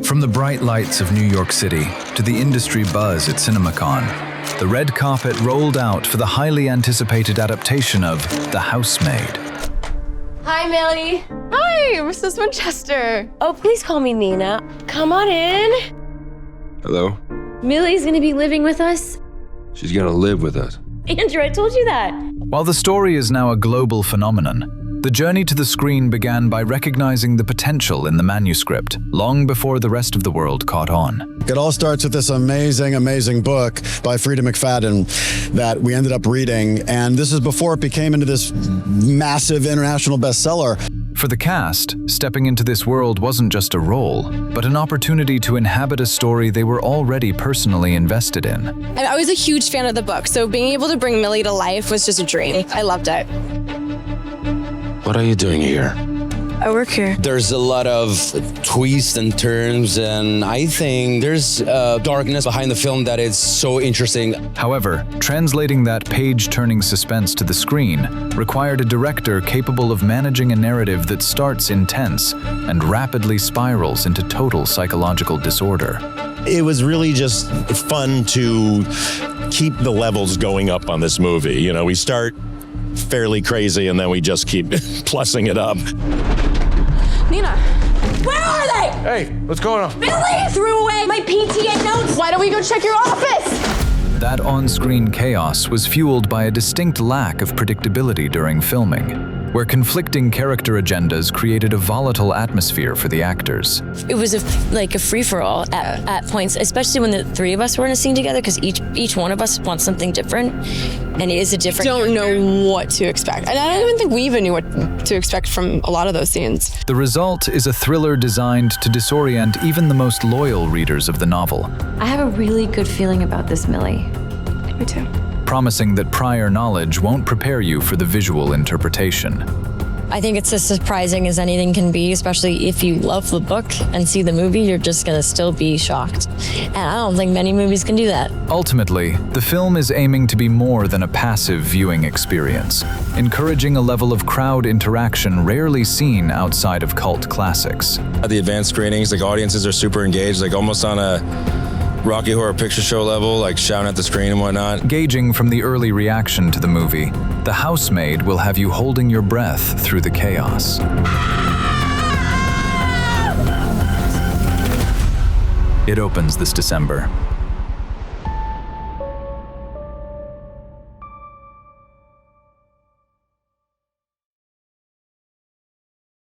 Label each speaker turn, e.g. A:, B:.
A: From the bright lights of New York City to the industry buzz at CinemaCon, the red carpet rolled out for the highly anticipated adaptation of The Housemaid.
B: Hi, Millie.
C: Hi, Mrs. Winchester.
B: Oh, please call me Nina. Come on in.
D: Hello?
B: Millie's gonna be living with us.
D: She's gonna live with us.
B: Andrew, I told you that.
A: While the story is now a global phenomenon, the journey to the screen began by recognizing the potential in the manuscript, long before the rest of the world caught on.
E: It all starts with this amazing book by Frieda McFadden that we ended up reading, and this is before it became into this massive international bestseller.
A: For the cast, stepping into this world wasn't just a role, but an opportunity to inhabit a story they were already personally invested in.
C: And I was a huge fan of the book, so being able to bring Millie to life was just a dream. I loved it.
D: What are you doing here?
B: I work here.
F: There's a lot of twists and turns, and I think there's darkness behind the film that is so interesting.
A: However, translating that page-turning suspense to the screen required a director capable of managing a narrative that starts intense and rapidly spirals into total psychological disorder.
G: It was really just fun to keep the levels going up on this movie. You know, we start fairly crazy and then we just keep plussing it up.
C: Nina, where are they?
D: Hey, what's going on?
C: Millie threw away my PTA notes. Why don't we go check your office?
A: That on-screen chaos was fueled by a distinct lack of predictability during filming, where conflicting character agendas created a volatile atmosphere for the actors.
B: It was like a free-for-all at points, especially when the three of us were in a scene together, because each one of us wants something different, and it is a different
C: Don't
B: character.
C: know what to expect. And I don't even think we even knew what to expect from a lot of those scenes.
A: The result is a thriller designed to disorient even the most loyal readers of the novel,
H: I have a really good feeling about this, Millie.
C: Me too.
A: promising that prior knowledge won't prepare you for the visual interpretation.
B: I think it's as surprising as anything can be, especially if you love the book and see the movie, you're just gonna still be shocked. And I don't think many movies can do that.
A: Ultimately, the film is aiming to be more than a passive viewing experience, encouraging a level of crowd interaction rarely seen outside of cult classics.
D: At the advanced screenings, like audiences are super engaged, like almost on a Rocky Horror Picture Show level, like shouting at the screen and whatnot.
A: Gauging from the early reaction to the movie, The Housemaid will have you holding your breath through the chaos. It opens this December.